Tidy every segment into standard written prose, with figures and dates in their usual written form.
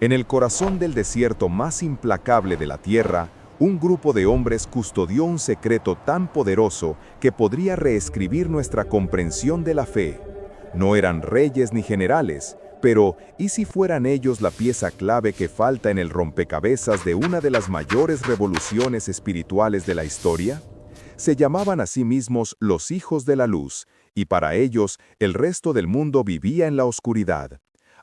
En el corazón del desierto más implacable de la tierra, un grupo de hombres custodió un secreto tan poderoso que podría reescribir nuestra comprensión de la fe. No eran reyes ni generales, pero ¿y si fueran ellos la pieza clave que falta en el rompecabezas de una de las mayores revoluciones espirituales de la historia? Se llamaban a sí mismos los hijos de la luz, y para ellos el resto del mundo vivía en la oscuridad.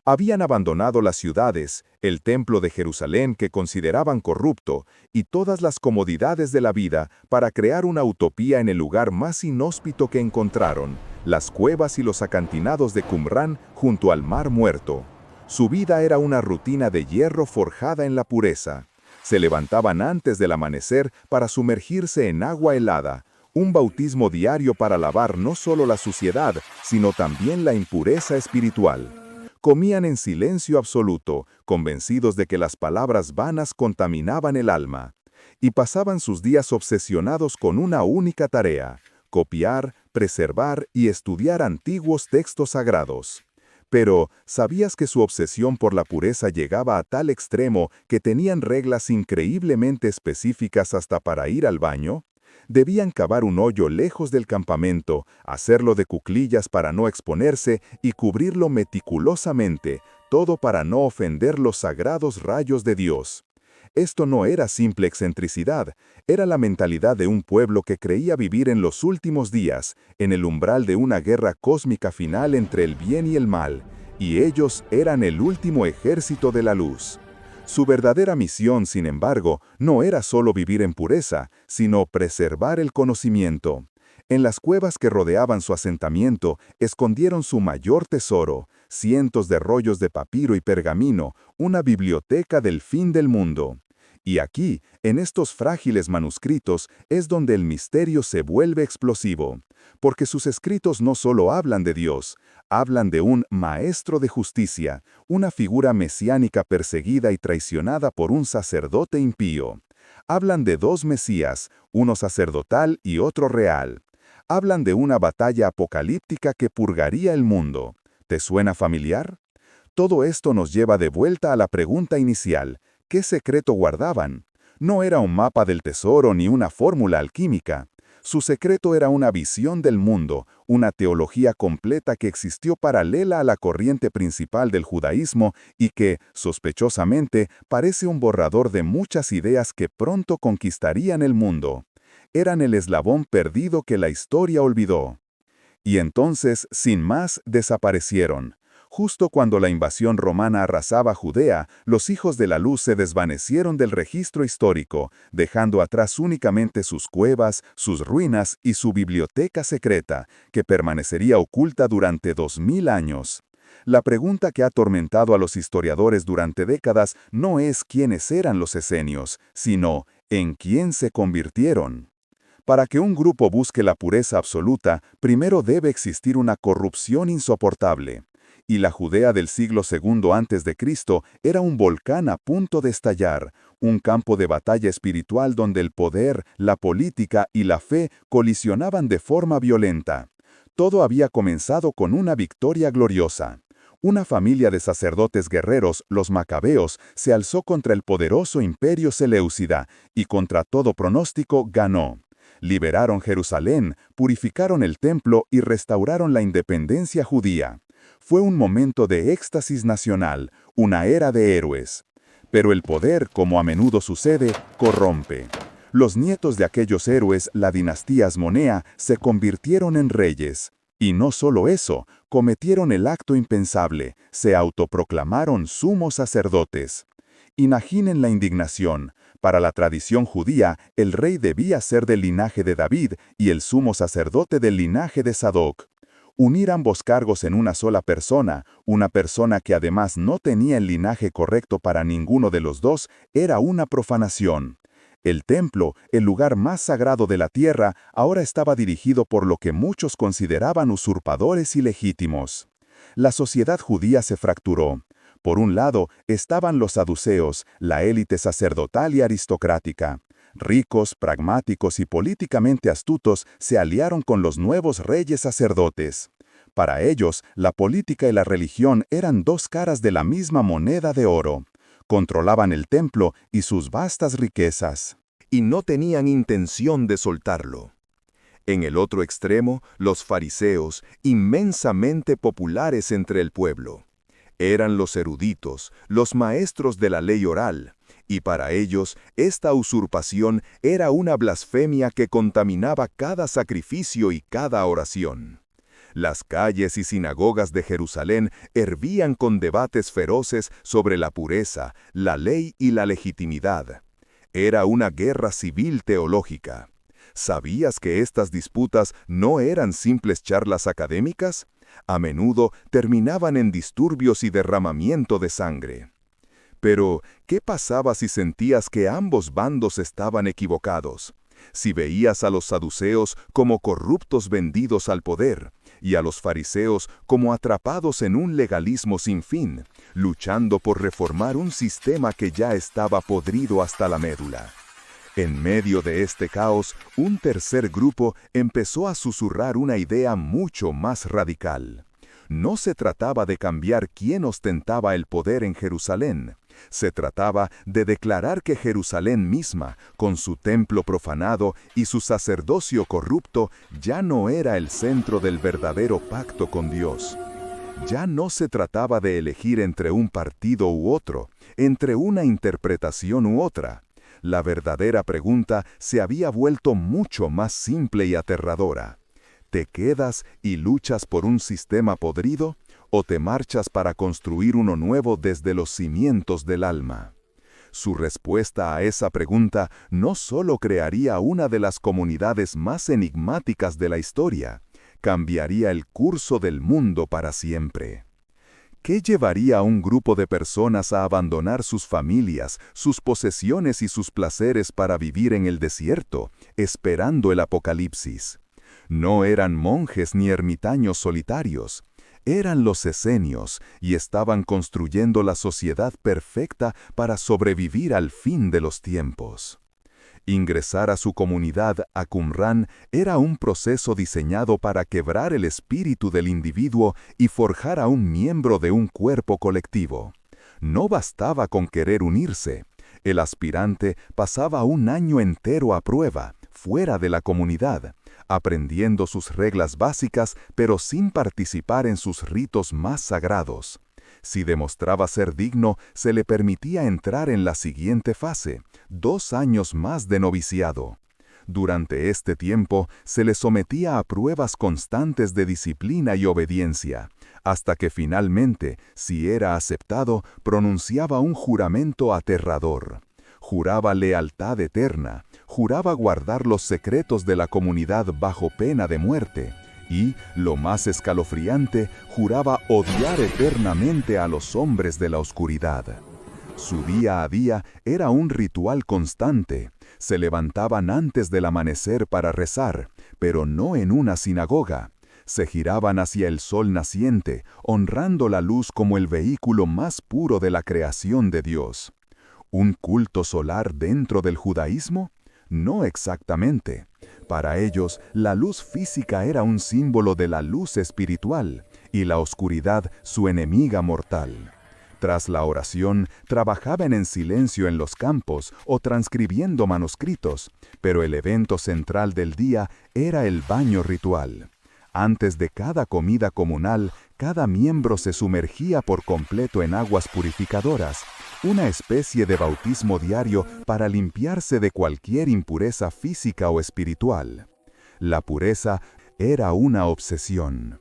Habían abandonado las ciudades, el templo de Jerusalén que consideraban corrupto, y todas las comodidades de la vida para crear una utopía en el lugar más inhóspito que encontraron, las cuevas y los acantilados de Qumrán junto al Mar Muerto. Su vida era una rutina de hierro forjada en la pureza. Se levantaban antes del amanecer para sumergirse en agua helada, un bautismo diario para lavar no solo la suciedad, sino también la impureza espiritual. Comían en silencio absoluto, convencidos de que las palabras vanas contaminaban el alma, y pasaban sus días obsesionados con una única tarea: copiar, preservar y estudiar antiguos textos sagrados. Pero, ¿sabías que su obsesión por la pureza llegaba a tal extremo que tenían reglas increíblemente específicas hasta para ir al baño? Debían cavar un hoyo lejos del campamento, hacerlo de cuclillas para no exponerse y cubrirlo meticulosamente, todo para no ofender los sagrados rayos de Dios. Esto no era simple excentricidad, era la mentalidad de un pueblo que creía vivir en los últimos días, en el umbral de una guerra cósmica final entre el bien y el mal, y ellos eran el último ejército de la luz. Su verdadera misión, sin embargo, no era solo vivir en pureza, sino preservar el conocimiento. En las cuevas que rodeaban su asentamiento, escondieron su mayor tesoro, cientos de rollos de papiro y pergamino, una biblioteca del fin del mundo. Y aquí, en estos frágiles manuscritos, es donde el misterio se vuelve explosivo, porque sus escritos no solo hablan de Dios, hablan de un maestro de justicia, una figura mesiánica perseguida y traicionada por un sacerdote impío. Hablan de dos Mesías, uno sacerdotal y otro real. Hablan de una batalla apocalíptica que purgaría el mundo. ¿Te suena familiar? Todo esto nos lleva de vuelta a la pregunta inicial: ¿qué secreto guardaban? No era un mapa del tesoro ni una fórmula alquímica. Su secreto era una visión del mundo, una teología completa que existió paralela a la corriente principal del judaísmo y que, sospechosamente, parece un borrador de muchas ideas que pronto conquistarían el mundo. Eran el eslabón perdido que la historia olvidó. Y entonces, sin más, desaparecieron. Justo cuando la invasión romana arrasaba Judea, los hijos de la luz se desvanecieron del registro histórico, dejando atrás únicamente sus cuevas, sus ruinas y su biblioteca secreta, que permanecería oculta durante 2000 años. La pregunta que ha atormentado a los historiadores durante décadas no es quiénes eran los esenios, sino en quién se convirtieron. Para que un grupo busque la pureza absoluta, primero debe existir una corrupción insoportable. Y la Judea del siglo II a.C. era un volcán a punto de estallar, un campo de batalla espiritual donde el poder, la política y la fe colisionaban de forma violenta. Todo había comenzado con una victoria gloriosa. Una familia de sacerdotes guerreros, los macabeos, se alzó contra el poderoso imperio seleucida y contra todo pronóstico ganó. Liberaron Jerusalén, purificaron el templo y restauraron la independencia judía. Fue un momento de éxtasis nacional, una era de héroes. Pero el poder, como a menudo sucede, corrompe. Los nietos de aquellos héroes, la dinastía Asmonea, se convirtieron en reyes. Y no solo eso, cometieron el acto impensable, se autoproclamaron sumos sacerdotes. Imaginen la indignación. Para la tradición judía, el rey debía ser del linaje de David y el sumo sacerdote del linaje de Sadoc. Unir ambos cargos en una sola persona, una persona que además no tenía el linaje correcto para ninguno de los dos, era una profanación. El templo, el lugar más sagrado de la tierra, ahora estaba dirigido por lo que muchos consideraban usurpadores ilegítimos. La sociedad judía se fracturó. Por un lado, estaban los saduceos, la élite sacerdotal y aristocrática. Ricos, pragmáticos y políticamente astutos se aliaron con los nuevos reyes sacerdotes. Para ellos, la política y la religión eran dos caras de la misma moneda de oro. controlaban el templo y sus vastas riquezas, y no tenían intención de soltarlo. En el otro extremo, los fariseos, inmensamente populares entre el pueblo. Eran los eruditos, los maestros de la ley oral, y para ellos esta usurpación era una blasfemia que contaminaba cada sacrificio y cada oración. Las calles y sinagogas de Jerusalén hervían con debates feroces sobre la pureza, la ley y la legitimidad. Era una guerra civil teológica. ¿Sabías que estas disputas no eran simples charlas académicas? A menudo terminaban en disturbios y derramamiento de sangre. Pero, ¿qué pasaba si sentías que ambos bandos estaban equivocados? Si veías a los saduceos como corruptos vendidos al poder, y a los fariseos como atrapados en un legalismo sin fin, luchando por reformar un sistema que ya estaba podrido hasta la médula. En medio de este caos, un tercer grupo empezó a susurrar una idea mucho más radical. No se trataba de cambiar quién ostentaba el poder en Jerusalén. Se trataba de declarar que Jerusalén misma, con su templo profanado y su sacerdocio corrupto, ya no era el centro del verdadero pacto con Dios. Ya no se trataba de elegir entre un partido u otro, entre una interpretación u otra. La verdadera pregunta se había vuelto mucho más simple y aterradora. ¿Te quedas y luchas por un sistema podrido o te marchas para construir uno nuevo desde los cimientos del alma? Su respuesta a esa pregunta no solo crearía una de las comunidades más enigmáticas de la historia, cambiaría el curso del mundo para siempre. ¿Qué llevaría a un grupo de personas a abandonar sus familias, sus posesiones y sus placeres para vivir en el desierto, esperando el apocalipsis? No eran monjes ni ermitaños solitarios. Eran los esenios y estaban construyendo la sociedad perfecta para sobrevivir al fin de los tiempos. Ingresar a su comunidad, a Qumran, era un proceso diseñado para quebrar el espíritu del individuo y forjar a un miembro de un cuerpo colectivo. No bastaba con querer unirse. El aspirante pasaba un año entero a prueba, fuera de la comunidad, aprendiendo sus reglas básicas, pero sin participar en sus ritos más sagrados. Si demostraba ser digno, se le permitía entrar en la siguiente fase, 2 años más de noviciado. Durante este tiempo, se le sometía a pruebas constantes de disciplina y obediencia, hasta que finalmente, si era aceptado, pronunciaba un juramento aterrador. Juraba lealtad eterna, juraba guardar los secretos de la comunidad bajo pena de muerte, y, lo más escalofriante, juraba odiar eternamente a los hombres de la oscuridad. Su día a día era un ritual constante. Se levantaban antes del amanecer para rezar, pero no en una sinagoga. Se giraban hacia el sol naciente, honrando la luz como el vehículo más puro de la creación de Dios. ¿Un culto solar dentro del judaísmo? No exactamente. Para ellos, la luz física era un símbolo de la luz espiritual, y la oscuridad su enemiga mortal. Tras la oración, trabajaban en silencio en los campos o transcribiendo manuscritos, pero el evento central del día era el baño ritual. Antes de cada comida comunal, cada miembro se sumergía por completo en aguas purificadoras, una especie de bautismo diario para limpiarse de cualquier impureza física o espiritual. La pureza era una obsesión.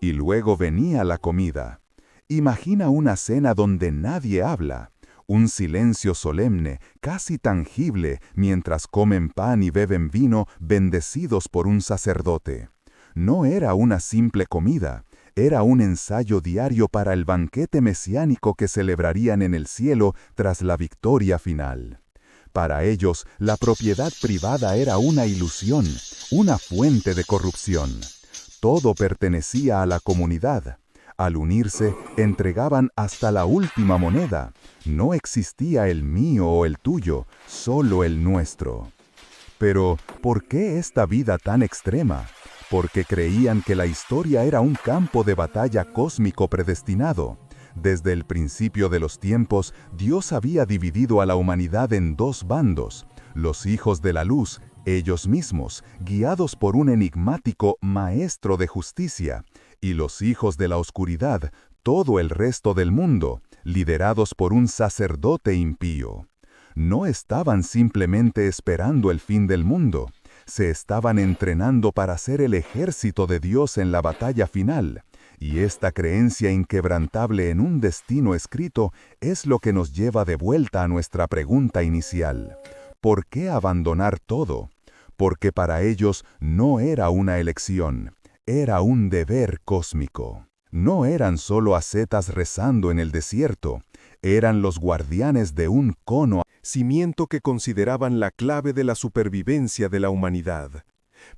Y luego venía la comida. Imagina una cena donde nadie habla, un silencio solemne, casi tangible, mientras comen pan y beben vino bendecidos por un sacerdote. No era una simple comida, era un ensayo diario para el banquete mesiánico que celebrarían en el cielo tras la victoria final. Para ellos, la propiedad privada era una ilusión, una fuente de corrupción. Todo pertenecía a la comunidad. Al unirse, entregaban hasta la última moneda. No existía el mío o el tuyo, solo el nuestro. Pero, ¿por qué esta vida tan extrema? Porque creían que la historia era un campo de batalla cósmico predestinado. Desde el principio de los tiempos, Dios había dividido a la humanidad en dos bandos: los hijos de la luz, ellos mismos, guiados por un enigmático maestro de justicia, y los hijos de la oscuridad, todo el resto del mundo, liderados por un sacerdote impío. No estaban simplemente esperando el fin del mundo, se estaban entrenando para ser el ejército de Dios en la batalla final. Y esta creencia inquebrantable en un destino escrito es lo que nos lleva de vuelta a nuestra pregunta inicial. ¿Por qué abandonar todo? Porque para ellos no era una elección, era un deber cósmico. No eran solo ascetas rezando en el desierto, eran los guardianes de un cono, cimiento que consideraban la clave de la supervivencia de la humanidad.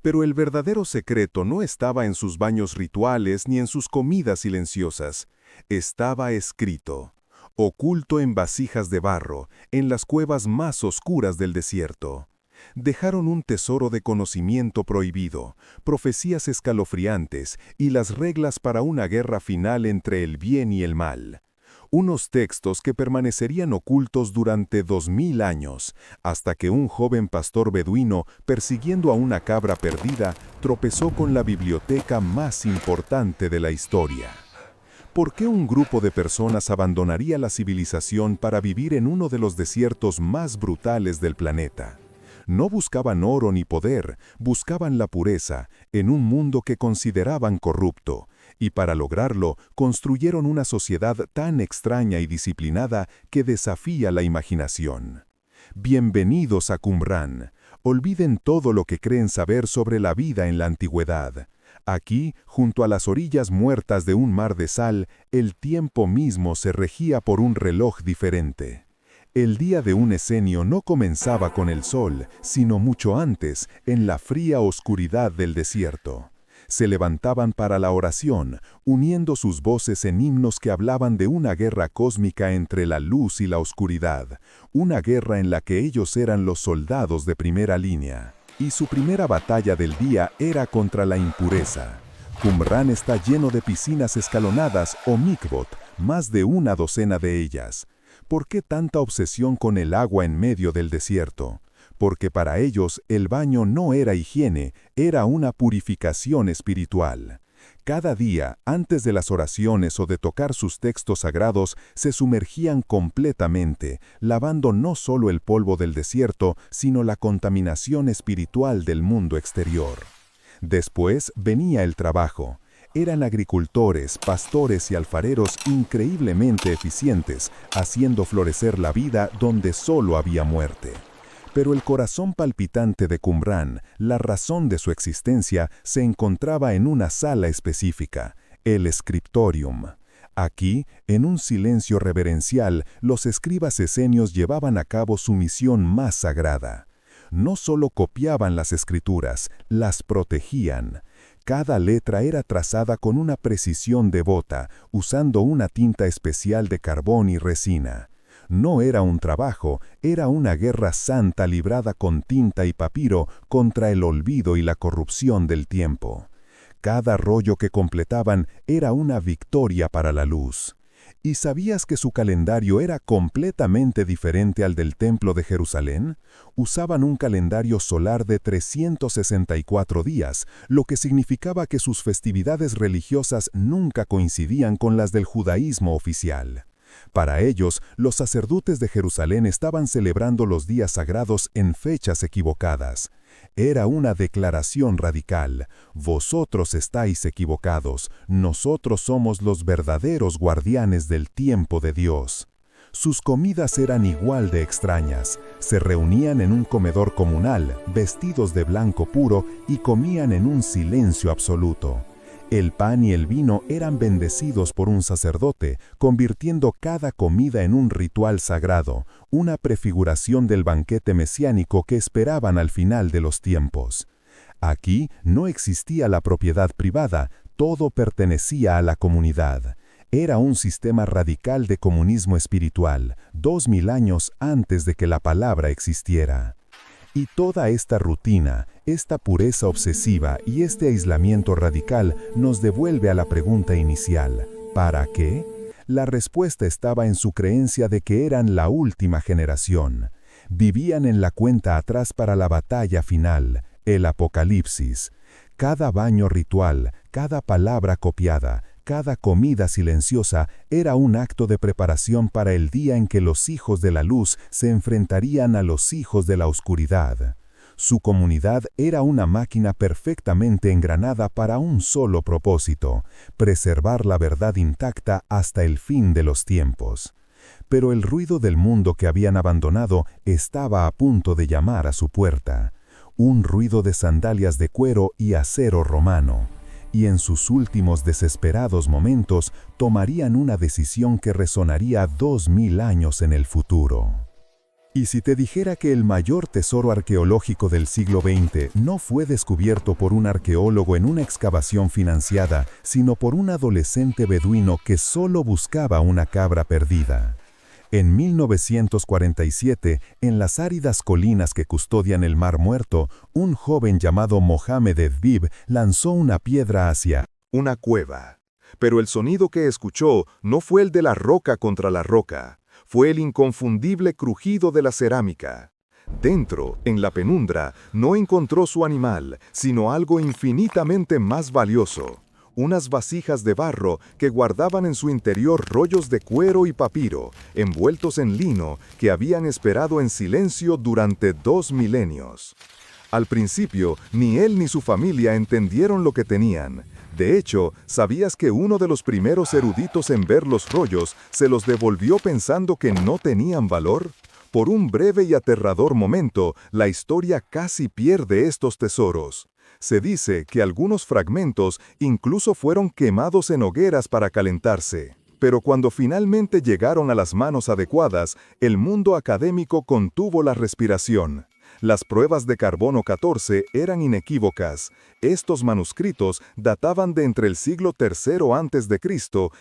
Pero el verdadero secreto no estaba en sus baños rituales ni en sus comidas silenciosas. Estaba escrito, oculto en vasijas de barro, en las cuevas más oscuras del desierto. Dejaron un tesoro de conocimiento prohibido, profecías escalofriantes y las reglas para una guerra final entre el bien y el mal. Unos textos que permanecerían ocultos durante 2000 años, hasta que un joven pastor beduino, persiguiendo a una cabra perdida, tropezó con la biblioteca más importante de la historia. ¿Por qué un grupo de personas abandonaría la civilización para vivir en uno de los desiertos más brutales del planeta? No buscaban oro ni poder, buscaban la pureza, en un mundo que consideraban corrupto. Y para lograrlo, construyeron una sociedad tan extraña y disciplinada que desafía la imaginación. Bienvenidos a Qumran. Olviden todo lo que creen saber sobre la vida en la antigüedad. Aquí, junto a las orillas muertas de un mar de sal, el tiempo mismo se regía por un reloj diferente. El día de un esenio no comenzaba con el sol, sino mucho antes, en la fría oscuridad del desierto. Se levantaban para la oración, uniendo sus voces en himnos que hablaban de una guerra cósmica entre la luz y la oscuridad, una guerra en la que ellos eran los soldados de primera línea. Y su primera batalla del día era contra la impureza. Qumran está lleno de piscinas escalonadas o mikvot, más de una docena de ellas. ¿Por qué tanta obsesión con el agua en medio del desierto? Porque para ellos el baño no era higiene, era una purificación espiritual. Cada día, antes de las oraciones o de tocar sus textos sagrados, se sumergían completamente, lavando no solo el polvo del desierto, sino la contaminación espiritual del mundo exterior. Después venía el trabajo. Eran agricultores, pastores y alfareros increíblemente eficientes, haciendo florecer la vida donde solo había muerte. Pero el corazón palpitante de Qumran, la razón de su existencia, se encontraba en una sala específica, el scriptorium. Aquí, en un silencio reverencial, los escribas esenios llevaban a cabo su misión más sagrada. No solo copiaban las escrituras, las protegían. Cada letra era trazada con una precisión devota, usando una tinta especial de carbón y resina. No era un trabajo, era una guerra santa librada con tinta y papiro contra el olvido y la corrupción del tiempo. Cada rollo que completaban era una victoria para la luz. ¿Y sabías que su calendario era completamente diferente al del Templo de Jerusalén? Usaban un calendario solar de 364 días, lo que significaba que sus festividades religiosas nunca coincidían con las del judaísmo oficial. Para ellos, los sacerdotes de Jerusalén estaban celebrando los días sagrados en fechas equivocadas. Era una declaración radical: vosotros estáis equivocados, nosotros somos los verdaderos guardianes del tiempo de Dios. Sus comidas eran igual de extrañas. Se reunían en un comedor comunal, vestidos de blanco puro, y comían en un silencio absoluto. El pan y el vino eran bendecidos por un sacerdote, convirtiendo cada comida en un ritual sagrado, una prefiguración del banquete mesiánico que esperaban al final de los tiempos. Aquí no existía la propiedad privada, todo pertenecía a la comunidad. Era un sistema radical de comunismo espiritual, 2000 años antes de que la palabra existiera. Y toda esta rutina, esta pureza obsesiva y este aislamiento radical nos devuelve a la pregunta inicial: ¿para qué? La respuesta estaba en su creencia de que eran la última generación. Vivían en la cuenta atrás para la batalla final, el apocalipsis. Cada baño ritual, cada palabra copiada, cada comida silenciosa era un acto de preparación para el día en que los hijos de la luz se enfrentarían a los hijos de la oscuridad. Su comunidad era una máquina perfectamente engranada para un solo propósito: preservar la verdad intacta hasta el fin de los tiempos. Pero el ruido del mundo que habían abandonado estaba a punto de llamar a su puerta. Un ruido de sandalias de cuero y acero romano. Y en sus últimos desesperados momentos tomarían una decisión que resonaría 2000 años en el futuro. ¿Y si te dijera que el mayor tesoro arqueológico del siglo XX no fue descubierto por un arqueólogo en una excavación financiada, sino por un adolescente beduino que solo buscaba una cabra perdida? En 1947, en las áridas colinas que custodian el Mar Muerto, un joven llamado Mohamed Edbib lanzó una piedra hacia una cueva. Pero el sonido que escuchó no fue el de la roca contra la roca. Fue el inconfundible crujido de la cerámica. Dentro, en la penumbra, no encontró su animal, sino algo infinitamente más valioso: unas vasijas de barro que guardaban en su interior rollos de cuero y papiro, envueltos en lino, que habían esperado en silencio durante 2 milenios. Al principio, ni él ni su familia entendieron lo que tenían. De hecho, ¿sabías que uno de los primeros eruditos en ver los rollos se los devolvió pensando que no tenían valor? Por un breve y aterrador momento, la historia casi pierde estos tesoros. Se dice que algunos fragmentos incluso fueron quemados en hogueras para calentarse. Pero cuando finalmente llegaron a las manos adecuadas, el mundo académico contuvo la respiración. Las pruebas de carbono 14 eran inequívocas. Estos manuscritos databan de entre el siglo III a.C.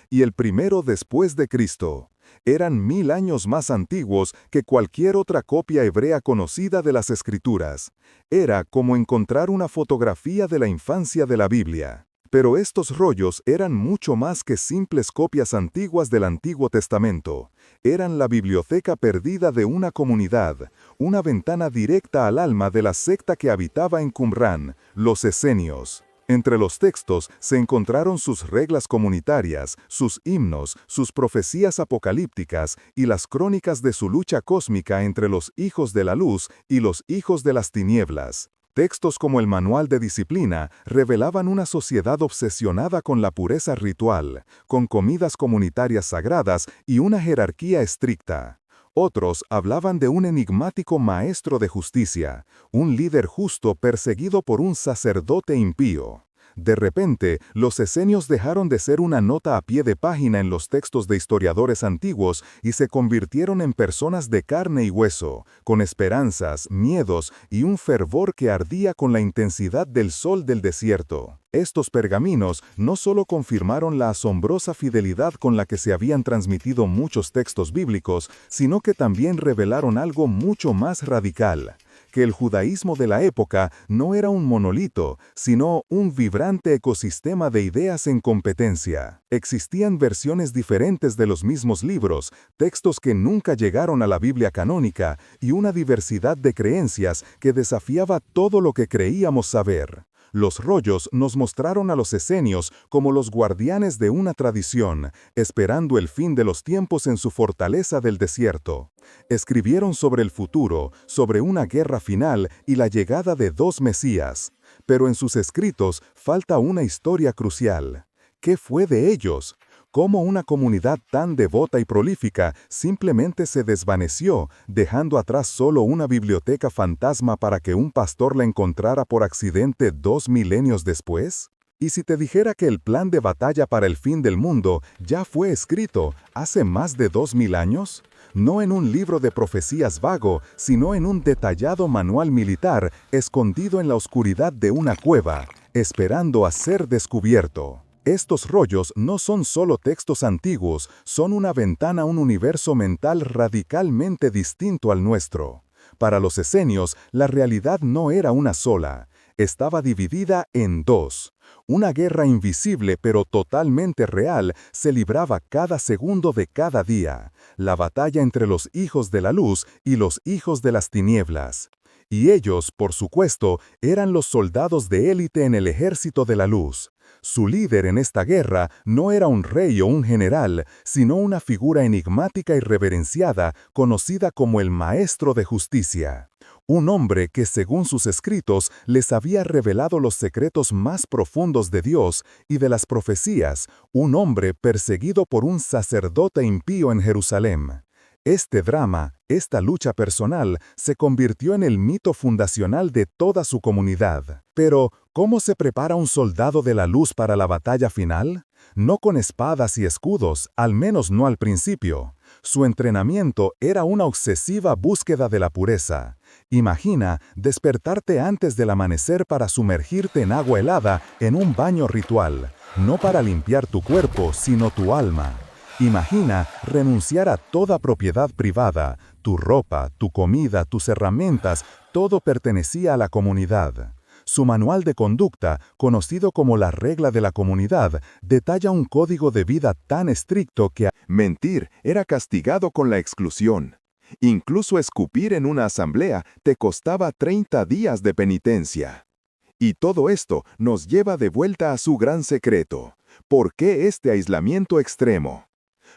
y el I después de Cristo. Eran 1000 años más antiguos que cualquier otra copia hebrea conocida de las Escrituras. Era como encontrar una fotografía de la infancia de la Biblia. Pero estos rollos eran mucho más que simples copias antiguas del Antiguo Testamento. Eran la biblioteca perdida de una comunidad, una ventana directa al alma de la secta que habitaba en Qumrán, los esenios. Entre los textos se encontraron sus reglas comunitarias, sus himnos, sus profecías apocalípticas y las crónicas de su lucha cósmica entre los hijos de la luz y los hijos de las tinieblas. Textos como el Manual de Disciplina revelaban una sociedad obsesionada con la pureza ritual, con comidas comunitarias sagradas y una jerarquía estricta. Otros hablaban de un enigmático maestro de justicia, un líder justo perseguido por un sacerdote impío. De repente, los esenios dejaron de ser una nota a pie de página en los textos de historiadores antiguos y se convirtieron en personas de carne y hueso, con esperanzas, miedos y un fervor que ardía con la intensidad del sol del desierto. Estos pergaminos no solo confirmaron la asombrosa fidelidad con la que se habían transmitido muchos textos bíblicos, sino que también revelaron algo mucho más radical: que el judaísmo de la época no era un monolito, sino un vibrante ecosistema de ideas en competencia. Existían versiones diferentes de los mismos libros, textos que nunca llegaron a la Biblia canónica y una diversidad de creencias que desafiaba todo lo que creíamos saber. Los rollos nos mostraron a los esenios como los guardianes de una tradición, esperando el fin de los tiempos en su fortaleza del desierto. Escribieron sobre el futuro, sobre una guerra final y la llegada de 2 Mesías. Pero en sus escritos falta una historia crucial. ¿Qué fue de ellos? ¿Cómo una comunidad tan devota y prolífica simplemente se desvaneció, dejando atrás solo una biblioteca fantasma para que un pastor la encontrara por accidente 2 milenios después? ¿Y si te dijera que el plan de batalla para el fin del mundo ya fue escrito hace más de 2000 años? No en un libro de profecías vago, sino en un detallado manual militar escondido en la oscuridad de una cueva, esperando a ser descubierto. Estos rollos no son solo textos antiguos, son una ventana a un universo mental radicalmente distinto al nuestro. Para los esenios, la realidad no era una sola. estaba dividida en dos. Una guerra invisible pero totalmente real se libraba cada segundo de cada día, la batalla entre los hijos de la luz y los hijos de las tinieblas. Y ellos, por supuesto, eran los soldados de élite en el ejército de la luz. Su líder en esta guerra no era un rey o un general, sino una figura enigmática y reverenciada, conocida como el Maestro de Justicia. Un hombre que, según sus escritos, les había revelado los secretos más profundos de Dios y de las profecías, un hombre perseguido por un sacerdote impío en Jerusalén. Este drama, esta lucha personal, se convirtió en el mito fundacional de toda su comunidad. Pero, ¿cómo se prepara un soldado de la luz para la batalla final? No con espadas y escudos, al menos no al principio. Su entrenamiento era una obsesiva búsqueda de la pureza. Imagina despertarte antes del amanecer para sumergirte en agua helada en un baño ritual, no para limpiar tu cuerpo, sino tu alma. Imagina renunciar a toda propiedad privada, tu ropa, tu comida, tus herramientas, todo pertenecía a la comunidad. Su manual de conducta, conocido como la regla de la comunidad, detalla un código de vida tan estricto que mentir era castigado con la exclusión. Incluso escupir en una asamblea te costaba 30 días de penitencia. Y todo esto nos lleva de vuelta a su gran secreto. ¿Por qué este aislamiento extremo?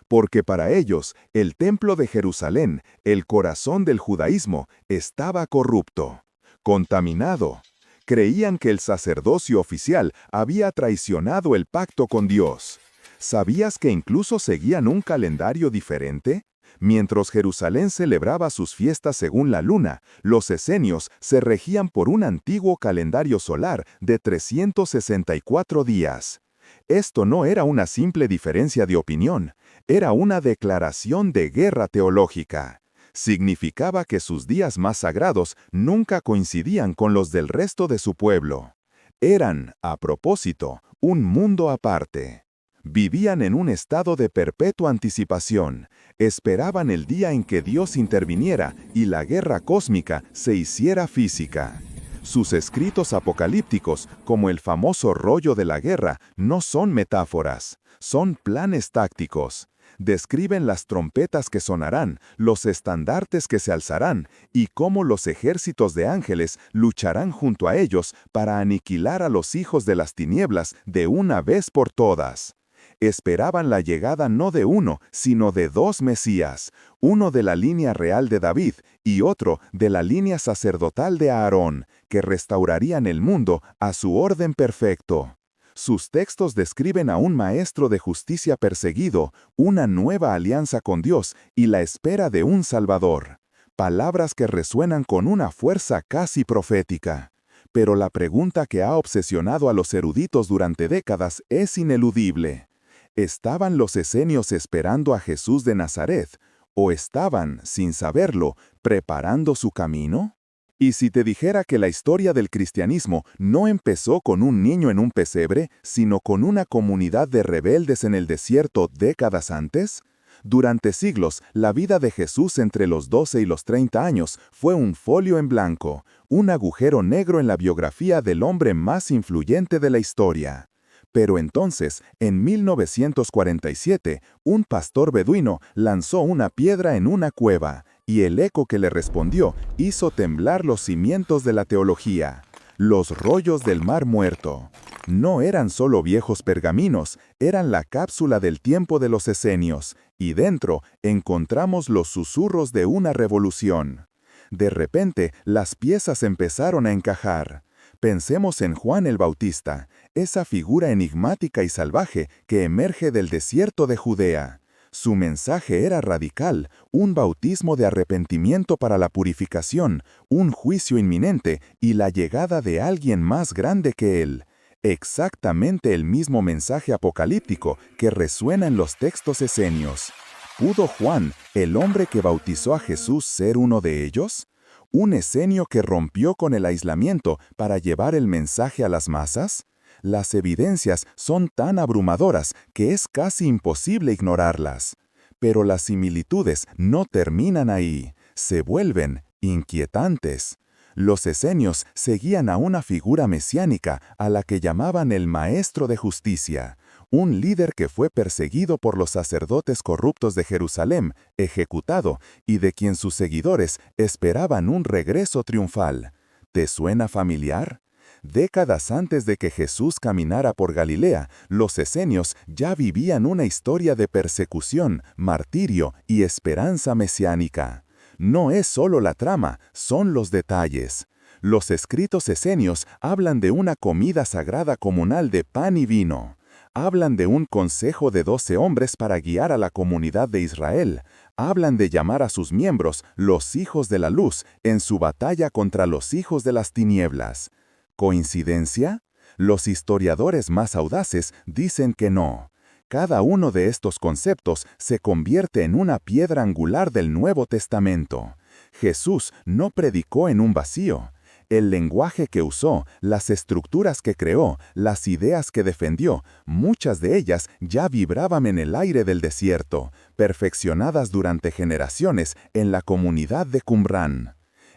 Porque para ellos, el templo de Jerusalén, el corazón del judaísmo, estaba corrupto, contaminado. Creían que el sacerdocio oficial había traicionado el pacto con Dios. ¿Sabías que incluso seguían un calendario diferente? Mientras Jerusalén celebraba sus fiestas según la luna, los esenios se regían por un antiguo calendario solar de 364 días. Esto no era una simple diferencia de opinión, era una declaración de guerra teológica. Significaba que sus días más sagrados nunca coincidían con los del resto de su pueblo. Eran, a propósito, un mundo aparte. Vivían en un estado de perpetua anticipación, esperaban el día en que Dios interviniera y la guerra cósmica se hiciera física. Sus escritos apocalípticos, como el famoso rollo de la guerra, no son metáforas, son planes tácticos. Describen las trompetas que sonarán, los estandartes que se alzarán, y cómo los ejércitos de ángeles lucharán junto a ellos para aniquilar a los hijos de las tinieblas de una vez por todas. Esperaban la llegada no de uno, sino de dos Mesías, uno de la línea real de David y otro de la línea sacerdotal de Aarón, que restaurarían el mundo a su orden perfecto. Sus textos describen a un maestro de justicia perseguido, una nueva alianza con Dios y la espera de un Salvador. Palabras que resuenan con una fuerza casi profética. Pero la pregunta que ha obsesionado a los eruditos durante décadas es ineludible. ¿Estaban los esenios esperando a Jesús de Nazaret, o estaban, sin saberlo, preparando su camino? ¿Y si te dijera que la historia del cristianismo no empezó con un niño en un pesebre, sino con una comunidad de rebeldes en el desierto décadas antes? Durante siglos, la vida de Jesús entre los 12 y los 30 años fue un folio en blanco, un agujero negro en la biografía del hombre más influyente de la historia. Pero entonces, en 1947, un pastor beduino lanzó una piedra en una cueva, y el eco que le respondió hizo temblar los cimientos de la teología. Los rollos del Mar Muerto. No eran solo viejos pergaminos, eran la cápsula del tiempo de los esenios, y dentro encontramos los susurros de una revolución. De repente, las piezas empezaron a encajar. Pensemos en Juan el Bautista, esa figura enigmática y salvaje que emerge del desierto de Judea. Su mensaje era radical, un bautismo de arrepentimiento para la purificación, un juicio inminente y la llegada de alguien más grande que él. Exactamente el mismo mensaje apocalíptico que resuena en los textos esenios. ¿Pudo Juan, el hombre que bautizó a Jesús, ser uno de ellos? ¿Un esenio que rompió con el aislamiento para llevar el mensaje a las masas? Las evidencias son tan abrumadoras que es casi imposible ignorarlas. Pero las similitudes no terminan ahí, se vuelven inquietantes. Los esenios seguían a una figura mesiánica a la que llamaban el Maestro de Justicia, un líder que fue perseguido por los sacerdotes corruptos de Jerusalén, ejecutado, y de quien sus seguidores esperaban un regreso triunfal. ¿Te suena familiar? Décadas antes de que Jesús caminara por Galilea, los esenios ya vivían una historia de persecución, martirio y esperanza mesiánica. No es solo la trama, son los detalles. Los escritos esenios hablan de una comida sagrada comunal de pan y vino. Hablan de un consejo de 12 hombres para guiar a la comunidad de Israel. Hablan de llamar a sus miembros los hijos de la luz en su batalla contra los hijos de las tinieblas. ¿Coincidencia? Los historiadores más audaces dicen que no. Cada uno de estos conceptos se convierte en una piedra angular del Nuevo Testamento. Jesús no predicó en un vacío. El lenguaje que usó, las estructuras que creó, las ideas que defendió, muchas de ellas ya vibraban en el aire del desierto, perfeccionadas durante generaciones en la comunidad de Qumrán.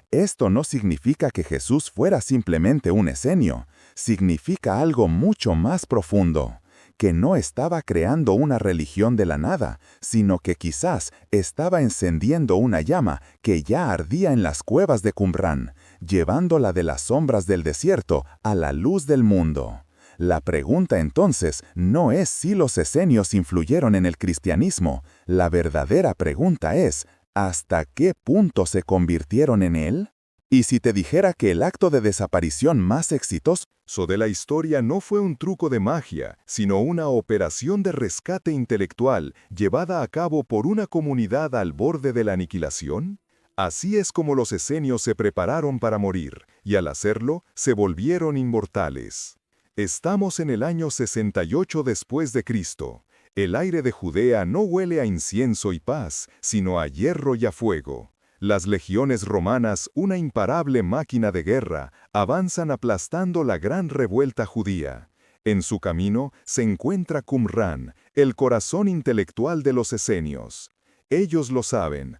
Esto no significa que Jesús fuera simplemente un esenio, significa algo mucho más profundo, que no estaba creando una religión de la nada, sino que quizás estaba encendiendo una llama que ya ardía en las cuevas de Qumrán, llevándola de las sombras del desierto a la luz del mundo. La pregunta entonces no es si los esenios influyeron en el cristianismo, la verdadera pregunta es, ¿hasta qué punto se convirtieron en él? Y si te dijera que el acto de desaparición más exitoso de la historia no fue un truco de magia, sino una operación de rescate intelectual llevada a cabo por una comunidad al borde de la aniquilación? Así es como los esenios se prepararon para morir, y al hacerlo, se volvieron inmortales. Estamos en el año 68 después de Cristo. El aire de Judea no huele a incienso y paz, sino a hierro y a fuego. Las legiones romanas, una imparable máquina de guerra, avanzan aplastando la gran revuelta judía. En su camino se encuentra Qumrán, el corazón intelectual de los esenios. Ellos lo saben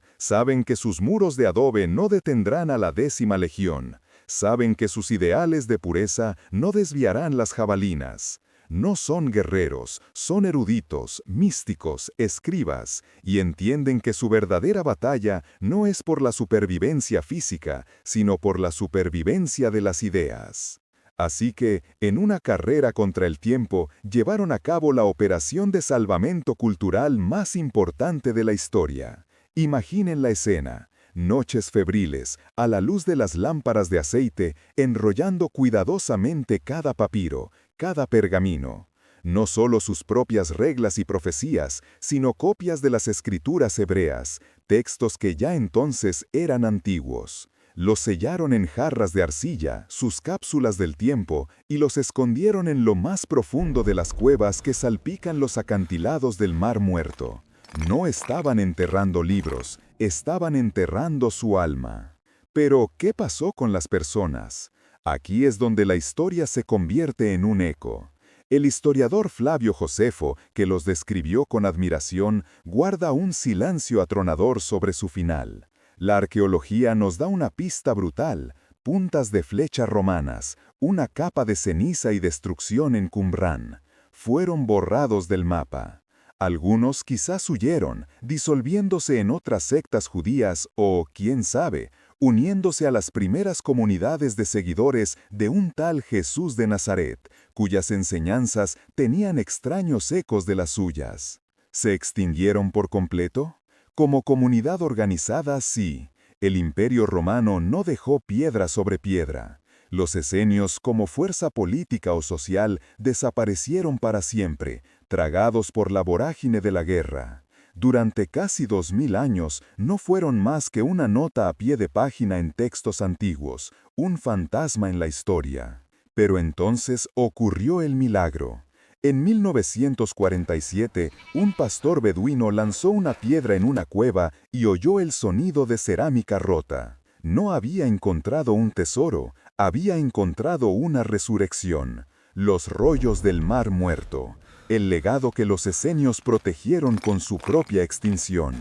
que sus muros de adobe no detendrán a la 10ª legión, saben que sus ideales de pureza no desviarán las jabalinas. No son guerreros, son eruditos, místicos, escribas, y entienden que su verdadera batalla no es por la supervivencia física, sino por la supervivencia de las ideas. Así que, en una carrera contra el tiempo, llevaron a cabo la operación de salvamento cultural más importante de la historia. Imaginen la escena. Noches febriles, a la luz de las lámparas de aceite, enrollando cuidadosamente cada papiro, cada pergamino. No solo sus propias reglas y profecías, sino copias de las escrituras hebreas, textos que ya entonces eran antiguos. Los sellaron en jarras de arcilla, sus cápsulas del tiempo, y los escondieron en lo más profundo de las cuevas que salpican los acantilados del Mar Muerto. No estaban enterrando libros, estaban enterrando su alma. Pero, ¿qué pasó con las personas? Aquí es donde la historia se convierte en un eco. El historiador Flavio Josefo, que los describió con admiración, guarda un silencio atronador sobre su final. La arqueología nos da una pista brutal, puntas de flechas romanas, una capa de ceniza y destrucción en Qumrán. Fueron borrados del mapa. Algunos quizás huyeron, disolviéndose en otras sectas judías o, quién sabe, uniéndose a las primeras comunidades de seguidores de un tal Jesús de Nazaret, cuyas enseñanzas tenían extraños ecos de las suyas. ¿Se extinguieron por completo? Como comunidad organizada, sí. El Imperio Romano no dejó piedra sobre piedra. Los esenios, como fuerza política o social, desaparecieron para siempre, tragados por la vorágine de la guerra. Durante casi 2000 años no fueron más que una nota a pie de página en textos antiguos, un fantasma en la historia. Pero entonces ocurrió el milagro. En 1947, un pastor beduino lanzó una piedra en una cueva y oyó el sonido de cerámica rota. No había encontrado un tesoro, había encontrado una resurrección. Los rollos del Mar Muerto, el legado que los esenios protegieron con su propia extinción.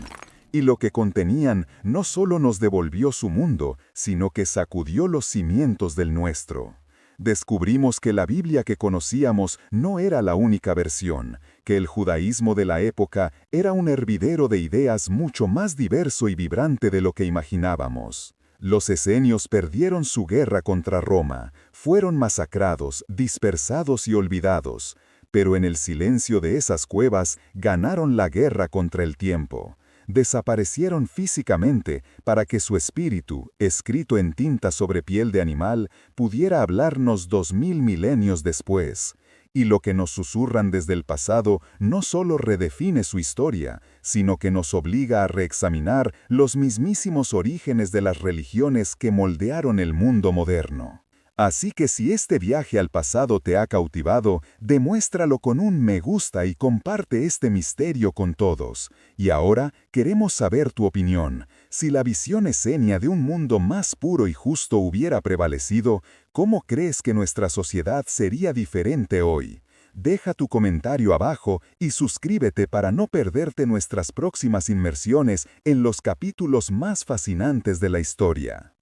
y lo que contenían no solo nos devolvió su mundo, sino que sacudió los cimientos del nuestro. Descubrimos que la Biblia que conocíamos no era la única versión, que el judaísmo de la época era un hervidero de ideas mucho más diverso y vibrante de lo que imaginábamos. Los esenios perdieron su guerra contra Roma, fueron masacrados, dispersados y olvidados, pero en el silencio de esas cuevas ganaron la guerra contra el tiempo. Desaparecieron físicamente para que su espíritu, escrito en tinta sobre piel de animal, pudiera hablarnos 2000 milenios después. Y lo que nos susurran desde el pasado no solo redefine su historia, sino que nos obliga a reexaminar los mismísimos orígenes de las religiones que moldearon el mundo moderno. Así que si este viaje al pasado te ha cautivado, demuéstralo con un me gusta y comparte este misterio con todos. Y ahora queremos saber tu opinión. Si la visión esenia de un mundo más puro y justo hubiera prevalecido, ¿cómo crees que nuestra sociedad sería diferente hoy? Deja tu comentario abajo y suscríbete para no perderte nuestras próximas inmersiones en los capítulos más fascinantes de la historia.